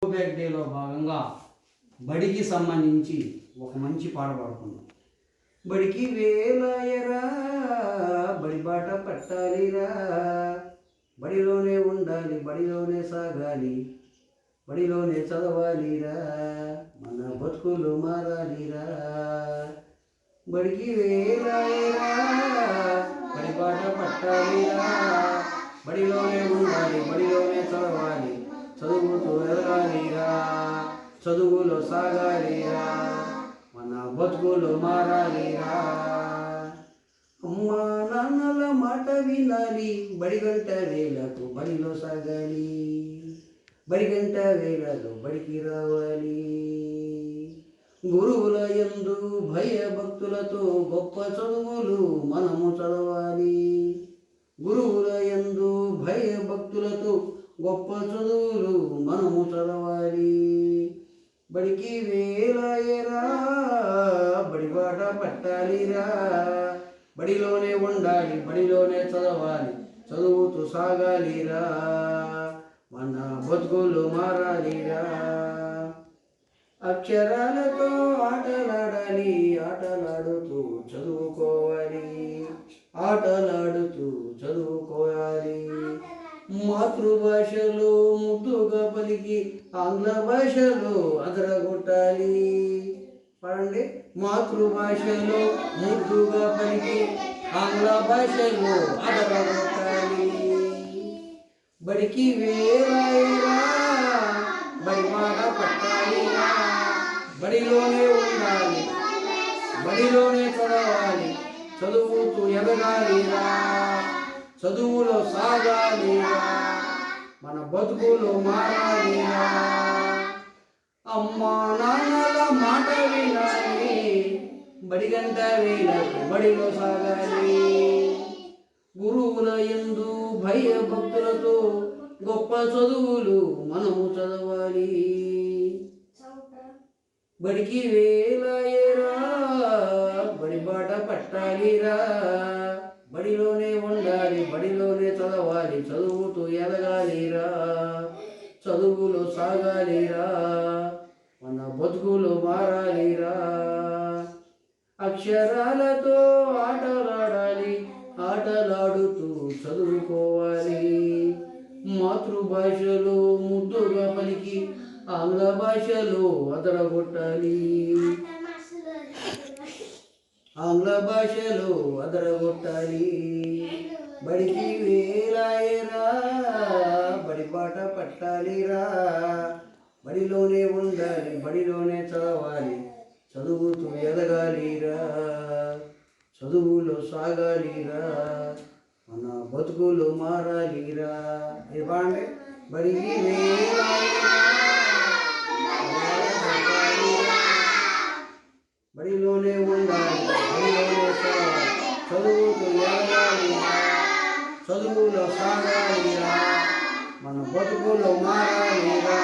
Back డేలో భాగంగా బడికి సంబంధించి ఒక మంచి పాట పాడుకున్నాం. బడికి వేలాయరా, బడి బాట పట్టాలిరా, బడిలోనే ఉండాలి, బడిలోనే సాగాలి, బడిలోనే చదవాలిరా, మన బతుకులు మారాలిరా. బడికి వేలాయరా, బడి బాట పట్టాలిరా, బడిలోనే ఉండాలి, బడిలోనే చదవాలి, చదువుతూ ఎదగాలిరా, చదువులో సాగాలిరా, మన బతుకులు మారాలిరా. అమ్మా నాన్నల మాట వినాలి, బడి గంట వేళకు బడిలో సాగాలి, బడి గంట వేళలో బడికి రావాలి. గురువుల యందు భయభక్తులతో గొప్ప చదువులు మనము చదవాలి, గురువుల యందు భయభక్తులతో గొప్ప చదువులు మనము చదవాలి. బడికి వేలాయరా, బడి బాట పట్టాలిరా, బడిలోనే ఉండాలి, బడిలోనే చదవాలి, చదువుతూ సాగాలిరా, మన బతుకులు మారాలిరా. అక్షరాలతో ఆటలాడాలి, ఆటలాడుతూ చదువుకోవాలి, ఆటలాడుతూ చదువుకోవాలి. మాతృభాషలో ముద్దుగా పలికి ఆంగ్ల భాషలో అదరగొట్టాలి. పడండి. మాతృభాషలో ముద్దుగా పలికి ఆంగ్ల భాషలో అదరగొట్టాలి. బడికి వేలాయరా, బడి మాట పట్టాలిరా, బడిలోనే ఉండాలి, బడిలోనే చదవాలి, చదువుతూ ఎదగాలిరా, చదువులో సాగాలిరా, మన బతుకులు మారాలిరా. అమ్మా నాన్నల మాట వినాలి, బడి గంట వేళకు బడిలో సాగాలి, గురువుల యందు భయభక్తులతో గొప్ప చదువులు మనము చదవాలి. బడికి వేలాయరా, బడి బాట పట్టాలిరా, బడిలోనే ఉండాలి, బడిలోనే చదవాలి, చదువుతూ ఎదగాలిరా, చదువులో సాగాలిరా, మన బతుకులు మారాలిరా. అక్షరాలతో ఆటలాడాలి, ఆటలాడుతూ చదువుకోవాలి, మాతృభాషలో ముద్దుగా పలికి ఆంగ్ల భాషలో అదరగొట్టాలి, ఆంగ్ల భాషలో అదరగొట్టాలి. బడికి వేలాయరా, బడి బాట పట్టాలిరా, బడిలోనే ఉండాలి, బడిలోనే చదవాలి, చదువుతూ ఎదగాలిరా, చదువులో సాగాలిరా, మన బతుకులు మారాలిరా. ఇది బాగుంది. బడికి వేలాయరా, బడిలోనే ఉండాలి, బడిలోనే చదవాలి, చదువుతూ ఎదగాలిరా, చదువులో సాగాలిరా, మన బతుకులు మారాలిరా.